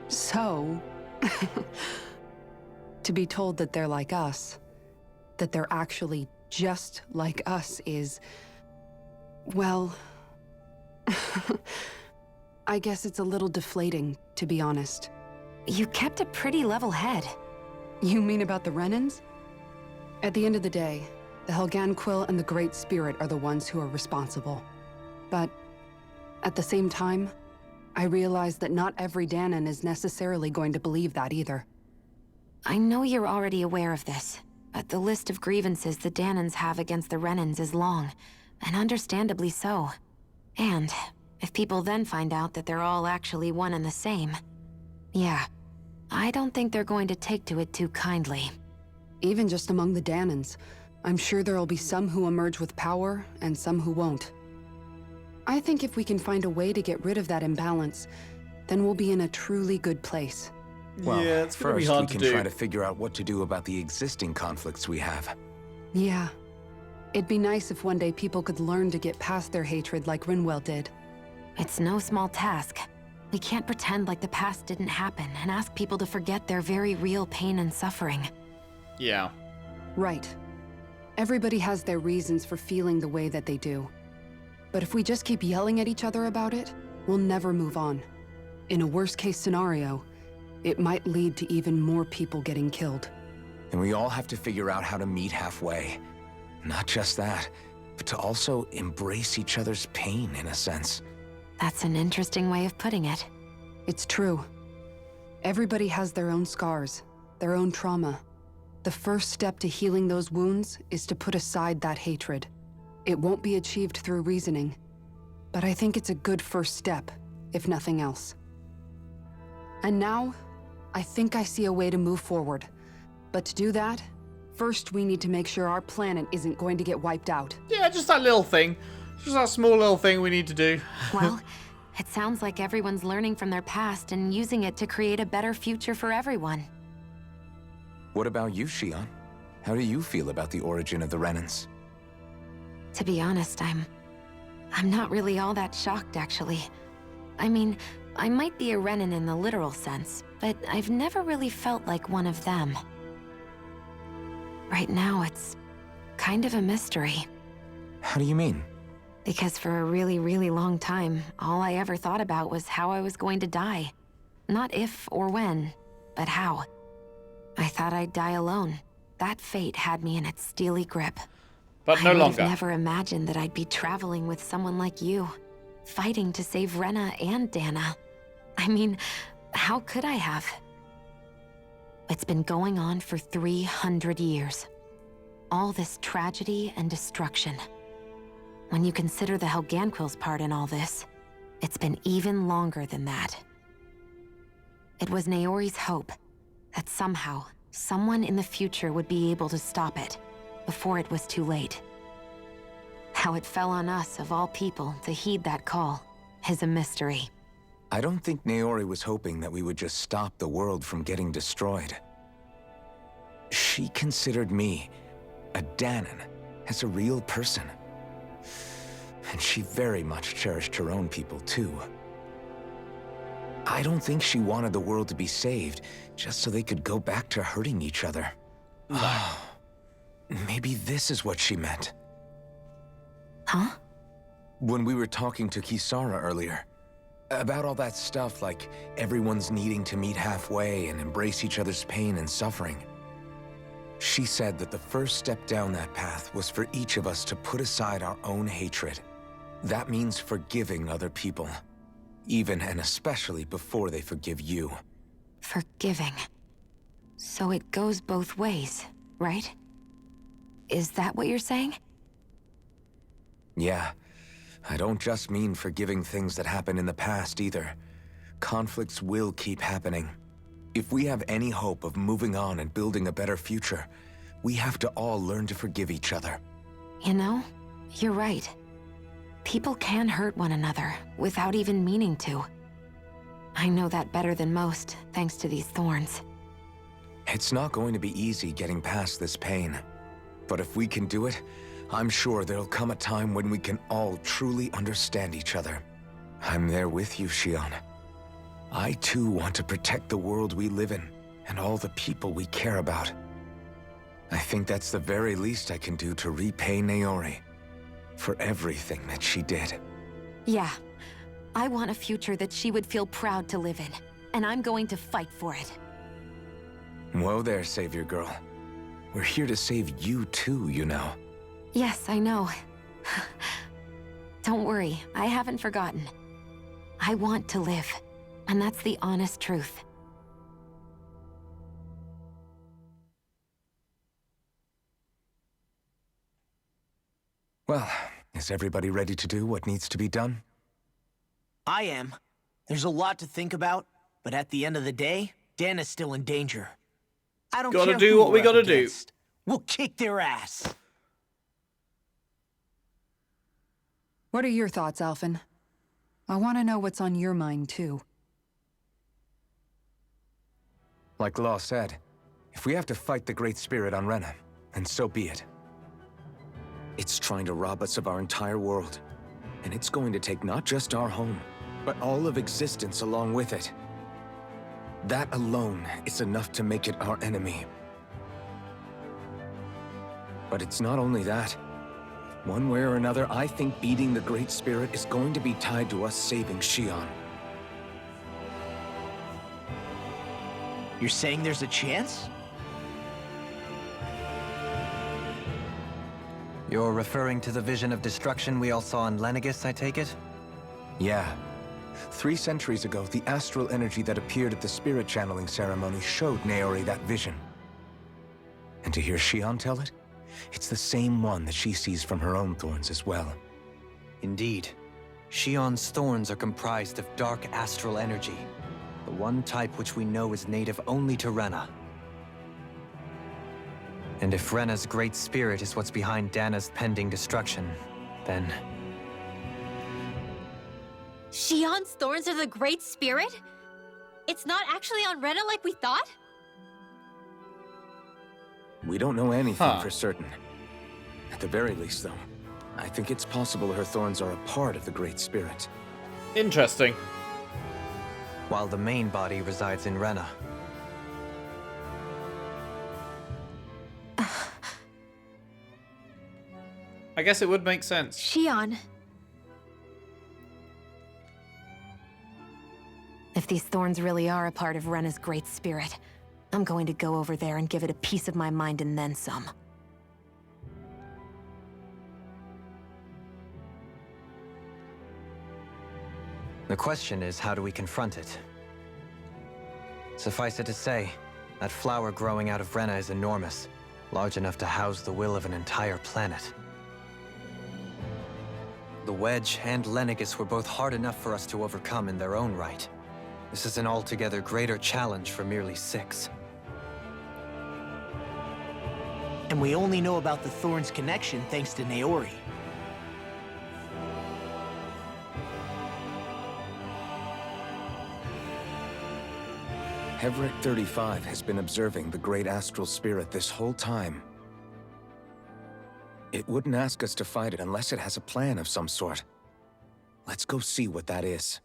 So, to be told that they're like us, that they're actually just like us is, well, I guess it's a little deflating, to be honest. you kept a pretty level head. You mean about the Renans? At the end of the day, the Helganquil and the Great Spirit are the ones who are responsible. But at the same time, I realize that not every Dahnan is necessarily going to believe that either. I know you're already aware of this, but the list of grievances the Dahnans have against the Renans is long, and understandably so. And if people then find out that they're all actually one and the same, yeah, I don't think they're going to take to it too kindly. Even just among the Dahnans, I'm sure there'll be some who emerge with power and some who won't. I think if we can find a way to get rid of that imbalance, then we'll be in a truly good place. Well, yeah, it's gonna be first hard we to can do. try to figure out what to do about the existing conflicts we have. Yeah. It'd be nice if one day people could learn to get past their hatred like Rinwell did. It's no small task. We can't pretend like the past didn't happen and ask people to forget their very real pain and suffering. Yeah. Right. Everybody has their reasons for feeling the way that they do. But if we just keep yelling at each other about it, we'll never move on. In a worst-case scenario, it might lead to even more people getting killed. And we all have to figure out how to meet halfway. Not just that, but to also embrace each other's pain, in a sense. That's an interesting way of putting it. It's true. Everybody has their own scars, their own trauma. The first step to healing those wounds is to put aside that hatred. It won't be achieved through reasoning, but I think it's a good first step, if nothing else. And now, I think I see a way to move forward. But to do that, first we need to make sure our planet isn't going to get wiped out. Yeah, just that little thing. Just that small little thing we need to do. Well, it sounds like everyone's learning from their past and using it to create a better future for everyone. What about you, Shion? How do you feel about the origin of the Renans? To be honest, I'm not really all that shocked, actually. I mean, I might be a Renan in the literal sense, but I've never really felt like one of them. Right now, it's kind of a mystery. How do you mean? Because for a really, really long time, all I ever thought about was how I was going to die. Not if or when, but how. I thought I'd die alone. That fate had me in its steely grip. But no I would longer. have never imagined that I'd be traveling with someone like you, fighting to save Rena and Dahna. I mean, how could I have? It's been going on for 300 years. All this tragedy and destruction. When you consider the Helganquil's part in all this, it's been even longer than that. It was Naori's hope that somehow, someone in the future would be able to stop it before it was too late. How it fell on us, of all people, to heed that call is a mystery. I don't think Naori was hoping that we would just stop the world from getting destroyed. She considered me, a Dahnan, as a real person. And she very much cherished her own people, too. I don't think she wanted the world to be saved, just so they could go back to hurting each other. Maybe this is what she meant. Huh? When we were talking to Kisara earlier, about all that stuff like everyone's needing to meet halfway and embrace each other's pain and suffering. She said that the first step down that path was for each of us to put aside our own hatred. That means forgiving other people, even and especially before they forgive you. Forgiving. So it goes both ways, right? Is that what you're saying? Yeah. I don't just mean forgiving things that happened in the past either. Conflicts will keep happening. If we have any hope of moving on and building a better future, we have to all learn to forgive each other. You know, you're right. People can hurt one another without even meaning to. I know that better than most, thanks to these thorns. It's not going to be easy getting past this pain. But if we can do it, I'm sure there'll come a time when we can all truly understand each other. I'm there with you, Shion. I too want to protect the world we live in, and all the people we care about. I think that's the very least I can do to repay Naori for everything that she did. Yeah. I want a future that she would feel proud to live in, and I'm going to fight for it. Whoa there, Savior Girl. We're here to save you too, you know. Yes, I know. Don't worry, I haven't forgotten. I want to live, and that's the honest truth. Well, is everybody ready to do what needs to be done? I am. There's a lot to think about, but at the end of the day, Dahna's still in danger. I don't Gotta care do who what we we're gotta up do. against. We'll kick their ass. What are your thoughts, Alphen? I want to know what's on your mind, too. Like Law said, if we have to fight the Great Spirit on Rena, then so be it. It's trying to rob us of our entire world. And it's going to take not just our home, but all of existence along with it. That alone is enough to make it our enemy. But it's not only that. One way or another, I think beating the Great Spirit is going to be tied to us saving Shion. You're saying there's a chance? You're referring to the vision of destruction we all saw in Lenegis, I take it? Yeah. 3 centuries ago, the astral energy that appeared at the spirit channeling ceremony showed Naori that vision. And to hear Shion tell it, it's the same one that she sees from her own thorns as well. Indeed. Shion's thorns are comprised of dark astral energy, the one type which we know is native only to Rena. And if Rena's great spirit is what's behind Dahna's pending destruction, then... Shion's thorns are the Great Spirit? It's not actually on Rena like we thought? We don't know anything for certain. At the very least, though, I think it's possible her thorns are a part of the Great Spirit. Interesting. while the main body resides in Rena. I guess it would make sense. Shion. If these thorns really are a part of Rena's great spirit, I'm going to go over there and give it a piece of my mind and then some. The question is, how do we confront it? Suffice it to say, that flower growing out of Rena is enormous, large enough to house the will of an entire planet. The Wedge and Lenegis were both hard enough for us to overcome in their own right. This is an altogether greater challenge for merely 6. And we only know about the Thorn's connection thanks to Naori. Hevrek 35 has been observing the great astral spirit this whole time. It wouldn't ask us to fight it unless it has a plan of some sort. Let's go see what that is.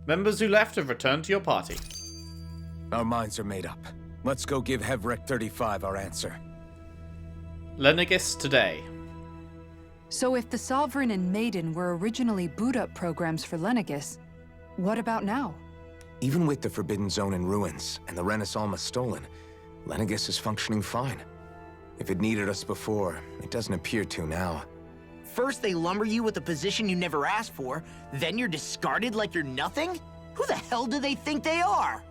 Members who left have returned to your party. Our minds are made up. Let's go give Hevrek 35 our answer. Lenegis today. So if the Sovereign and Maiden were originally boot-up programs for Lenegis, what about now? Even with the Forbidden Zone in ruins and the Renas almost stolen, Lenegis is functioning fine. If it needed us before, it doesn't appear to now. First they lumber you with a position you never asked for, then you're discarded like you're nothing? Who the hell do they think they are?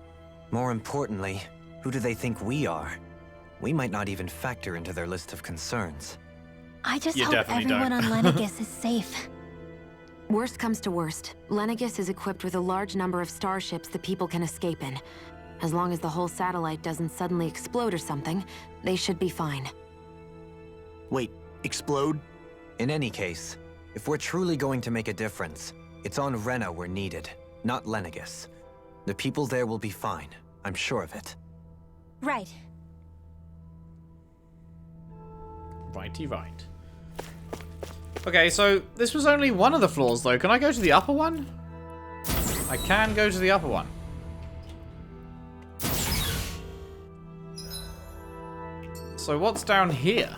More importantly, who do they think we are? We might not even factor into their list of concerns. I just You hope definitely everyone don't. on Lenegis is safe. Worst comes to worst, Lenegis is equipped with a large number of starships that people can escape in. As long as the whole satellite doesn't suddenly explode or something, they should be fine. Wait, explode? In any case, if we're truly going to make a difference, it's on Rena we're needed, not Lenegis. The people there will be fine, I'm sure of it. Right. Righty right. Okay, so this was only one of the floors, though. Can I go to the upper one? I can go to the upper one. So what's down here?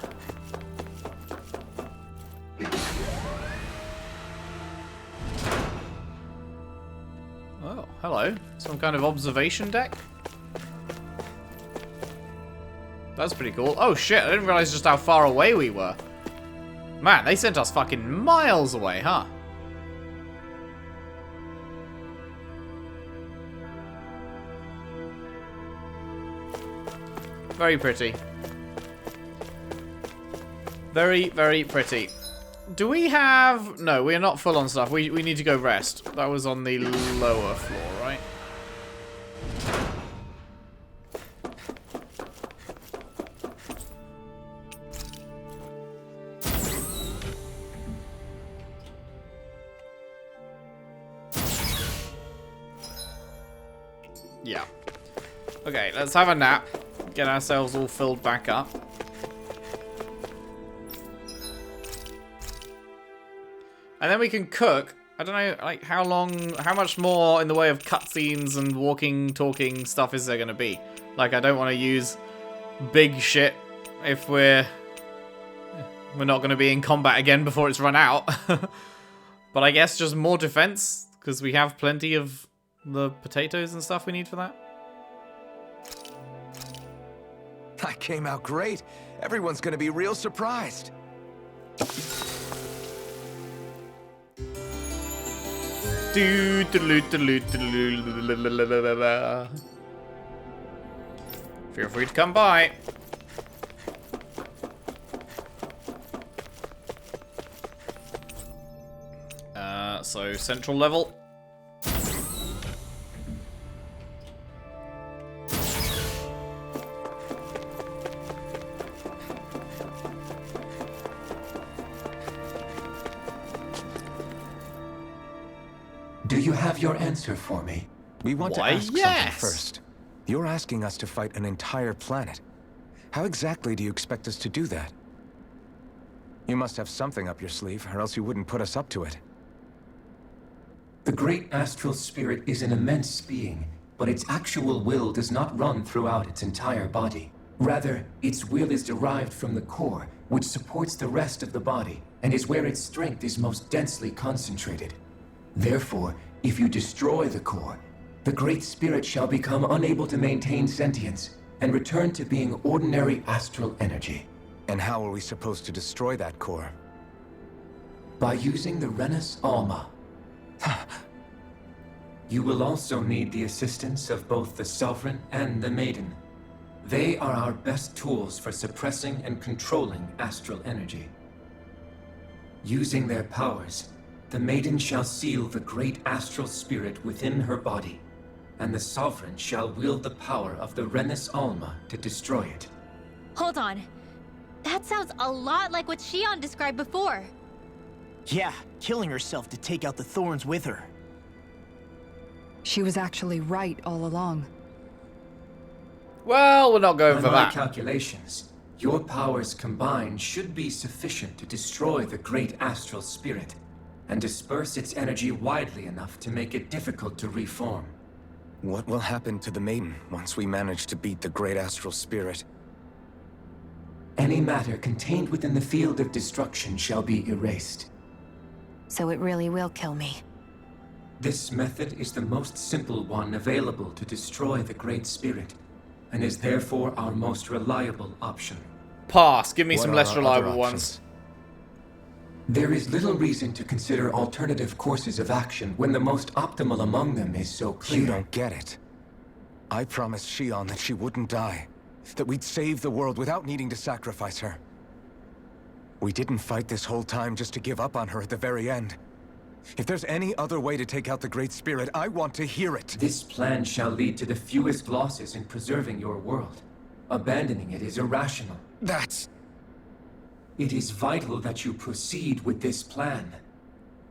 Oh, hello. Some kind of observation deck? That's pretty cool. Oh shit, I didn't realize just how far away we were. Man, they sent us fucking miles away, huh? Very pretty. Very, very pretty. Do we have... No, we are not full on stuff. We need to go rest. That was on the lower floor, right? Yeah. Okay, let's have a nap. Get ourselves all filled back up. And then we can cook. I don't know, like, how long, how much more in the way of cutscenes and walking, talking stuff is there going to be? Like, I don't want to use big shit if we're not going to be in combat again before it's run out. But I guess just more defense, because we have plenty of the potatoes and stuff we need for that. That came out great. Everyone's gonna be real surprised. Feel free to come by. So central level. Do you have your answer for me? We want Why, to ask yes. something first. You're asking us to fight an entire planet. How exactly do you expect us to do that? You must have something up your sleeve, or else you wouldn't put us up to it. The great astral spirit is an immense being, but its actual will does not run throughout its entire body. Rather, its will is derived from the core, which supports the rest of the body, and is where its strength is most densely concentrated. Therefore, if you destroy the core, the Great Spirit shall become unable to maintain sentience, and return to being ordinary astral energy. And how are we supposed to destroy that core? By using the Renans Alma. You will also need the assistance of both the Sovereign and the Maiden. They are our best tools for suppressing and controlling astral energy. Using their powers, the Maiden shall seal the great astral spirit within her body, and the Sovereign shall wield the power of the Renans Alma to destroy it. Hold on. That sounds a lot like what Shion described before. Yeah, killing herself to take out the thorns with her. She was actually right all along. Well, we're not going for By my that. calculations, your powers combined should be sufficient to destroy the great astral spirit, and disperse its energy widely enough to make it difficult to reform. What will happen to the Maiden once we manage to beat the great astral spirit? Any matter contained within the field of destruction shall be erased. So it really will kill me. This method is the most simple one available to destroy the Great Spirit, and is therefore our most reliable option. Pass. Give me What some are less our reliable other ones. options? There is little reason to consider alternative courses of action when the most optimal among them is so clear. You don't get it. I promised Shion that she wouldn't die. That we'd save the world without needing to sacrifice her. We didn't fight this whole time just to give up on her at the very end. If there's any other way to take out the Great Spirit, I want to hear it. This plan shall lead to the fewest losses in preserving your world. Abandoning it is irrational. That's... It is vital that you proceed with this plan.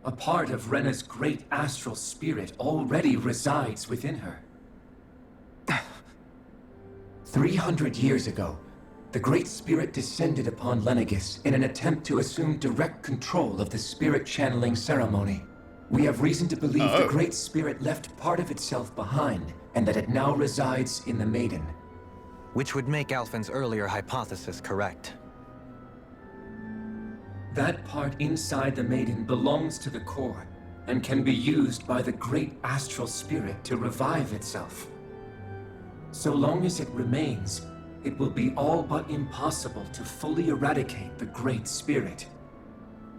A part of Rena's great astral spirit already resides within her. 300 years ago, the Great Spirit descended upon Lenegis in an attempt to assume direct control of the spirit channeling ceremony. We have reason to believe the Great Spirit left part of itself behind, and that it now resides in the Maiden. Which would make Alphen's earlier hypothesis correct. That part inside the Maiden belongs to the core, and can be used by the great astral spirit to revive itself. So long as it remains, it will be all but impossible to fully eradicate the Great Spirit.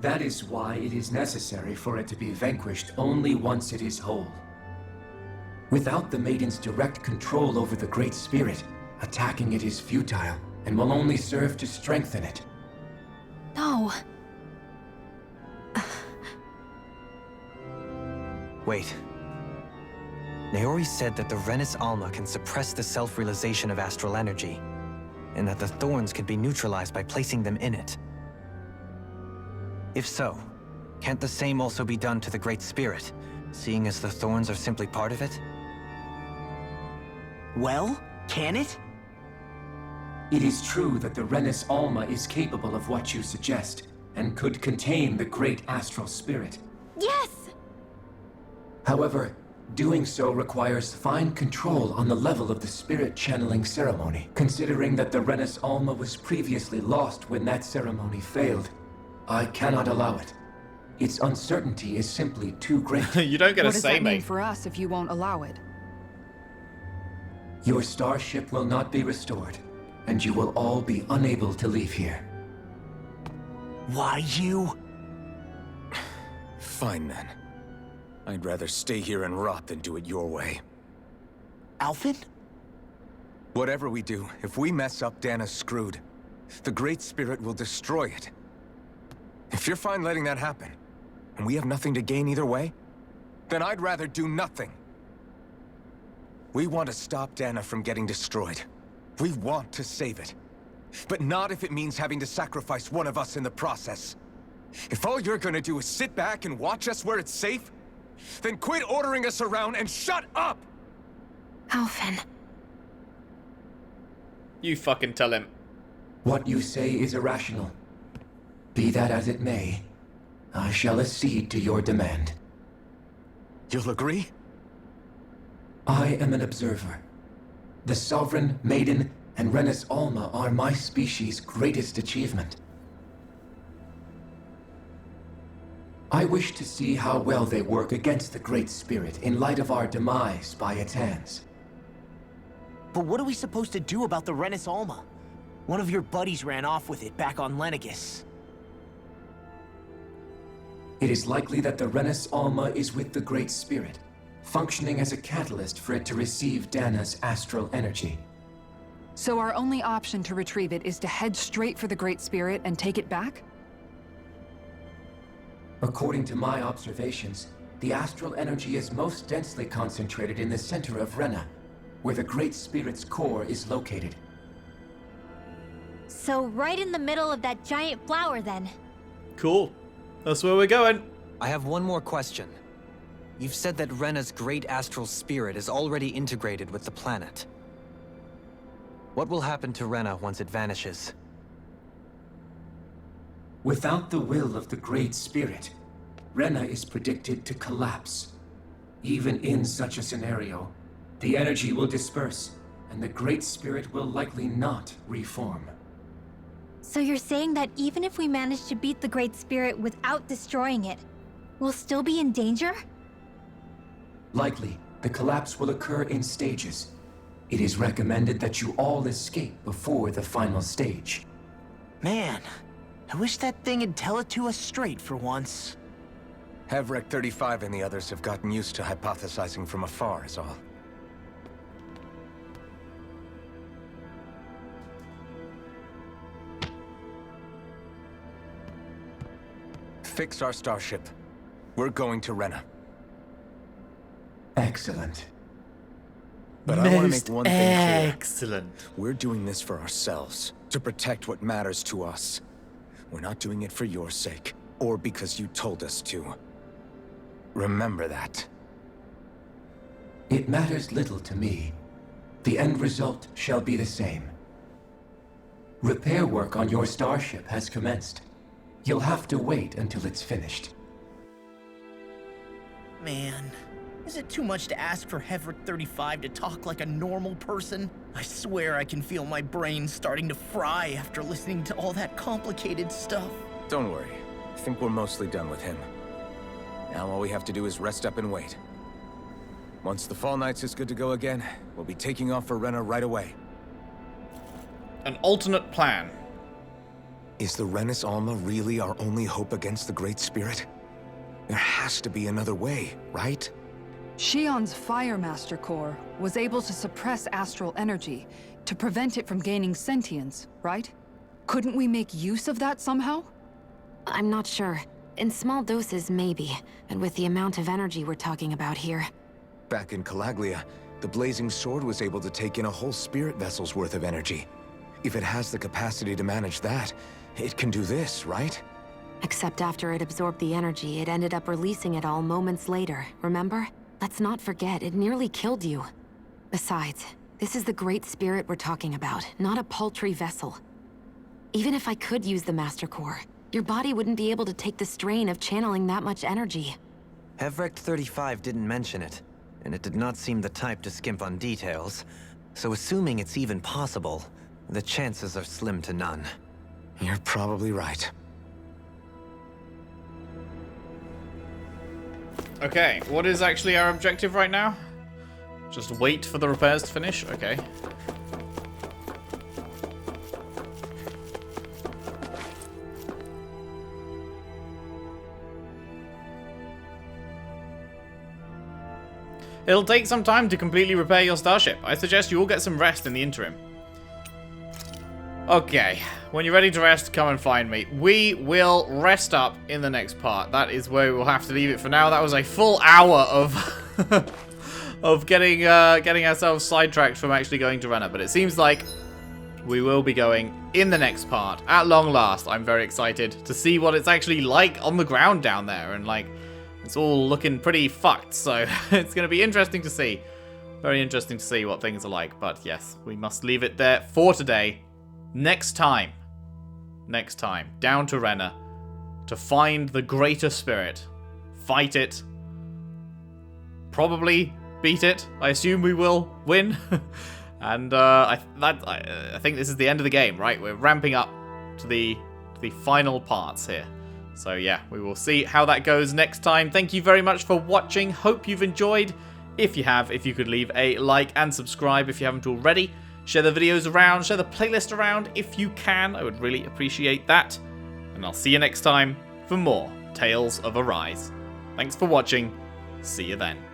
That is why it is necessary for it to be vanquished only once it is whole. Without the Maiden's direct control over the Great Spirit, attacking it is futile, and will only serve to strengthen it. No. Wait. Naori said that the Renans Alma can suppress the self-realization of astral energy, and that the thorns can be neutralized by placing them in it. If so, can't the same also be done to the Great Spirit, seeing as the thorns are simply part of it? Well, can it? It is true that the Renans Alma is capable of what you suggest, and could contain the great astral spirit. Yes! However, doing so requires fine control on the level of the spirit channeling ceremony, considering that the Renans Alma was previously lost when that ceremony failed. I cannot allow it. Its uncertainty is simply too great. You don't get What a does say, that mean mate. for us if you won't allow it? Your starship will not be restored, and you will all be unable to leave here. Why you? Fine then. I'd rather stay here and rot than do it your way. Alphen? Whatever we do, if we mess up, Dahna's screwed. The Great Spirit will destroy it. If you're fine letting that happen, and we have nothing to gain either way, then I'd rather do nothing. We want to stop Dahna from getting destroyed. We want to save it. But not if it means having to sacrifice one of us in the process. If all you're gonna do is sit back and watch us where it's safe, then quit ordering us around and shut up! Alphen. You fucking tell him. What you say is irrational. Be that as it may, I shall accede to your demand. You'll agree? I am an observer. The Sovereign, Maiden, and Rena's Alma are my species' greatest achievement. I wish to see how well they work against the Great Spirit in light of our demise by its hands. But what are we supposed to do about the Renas Alma? One of your buddies ran off with it back on Lenegis. It is likely that the Renas Alma is with the Great Spirit, functioning as a catalyst for it to receive Dahna's astral energy. So our only option to retrieve it is to head straight for the Great Spirit and take it back? According to my observations, the astral energy is most densely concentrated in the center of Rena, where the Great Spirit's core is located. So right in the middle of that giant flower, then. Cool. That's where we're going. I have one more question. You've said that Rena's great astral spirit is already integrated with the planet. What will happen to Rena once it vanishes? Without the will of the Great Spirit, Rena is predicted to collapse. Even in such a scenario, the energy will disperse, and the Great Spirit will likely not reform. So you're saying that even if we manage to beat the Great Spirit without destroying it, we'll still be in danger? Likely, the collapse will occur in stages. It is recommended that you all escape before the final stage. Man, I wish that thing would tell it to us straight for once. Hevrek 35 and the others have gotten used to hypothesizing from afar is all. Fix our starship. We're going to Rena. Excellent. But I want to make one thing clear. Excellent. We're doing this for ourselves, to protect what matters to us. We're not doing it for your sake, or because you told us to. Remember that. It matters little to me. The end result shall be the same. Repair work on your starship has commenced. You'll have to wait until it's finished. Man, is it too much to ask for Hevrek 35 to talk like a normal person? I swear I can feel my brain starting to fry after listening to all that complicated stuff. Don't worry. I think we're mostly done with him. Now all we have to do is rest up and wait. Once the Fall Knights is good to go again, we'll be taking off for Rena right away. An alternate plan. Is the Renas Alma really our only hope against the Great Spirit? There has to be another way, right? Shion's Fire Master Core was able to suppress astral energy to prevent it from gaining sentience, right? Couldn't we make use of that somehow? I'm not sure. In small doses, maybe. And with the amount of energy we're talking about here. Back in Calaglia, the Blazing Sword was able to take in a whole spirit vessel's worth of energy. If it has the capacity to manage that, it can do this, right? Except after it absorbed the energy, it ended up releasing it all moments later, remember? Let's not forget, it nearly killed you. Besides, this is the Great Spirit we're talking about, not a paltry vessel. Even if I could use the Master Core, your body wouldn't be able to take the strain of channeling that much energy. Hevrek 35 didn't mention it, and it did not seem the type to skimp on details. So assuming it's even possible, the chances are slim to none. You're probably right. Okay, what is actually our objective right now? Just wait for the repairs to finish? Okay. It'll take some time to completely repair your starship. I suggest you all get some rest in the interim. Okay, when you're ready to rest, come and find me. We will rest up in the next part. That is where we'll have to leave it for now. That was a full hour of of getting ourselves sidetracked from actually going to Rena. But it seems like we will be going in the next part. At long last, I'm very excited to see what it's actually like on the ground down there. And like, it's all looking pretty fucked. So it's going to be interesting to see. Very interesting to see what things are like. But yes, we must leave it there for today. Next time, down to Rena, to find the greater spirit, fight it, probably beat it. I assume we will win. And I think this is the end of the game, right? We're ramping up to the final parts here. So yeah, we will see how that goes next time. Thank you very much for watching. Hope you've enjoyed. If you have, if you could leave a like and subscribe if you haven't already. Share the videos around, share the playlist around if you can. I would really appreciate that. And I'll see you next time for more Tales of Arise. Thanks for watching. See you then.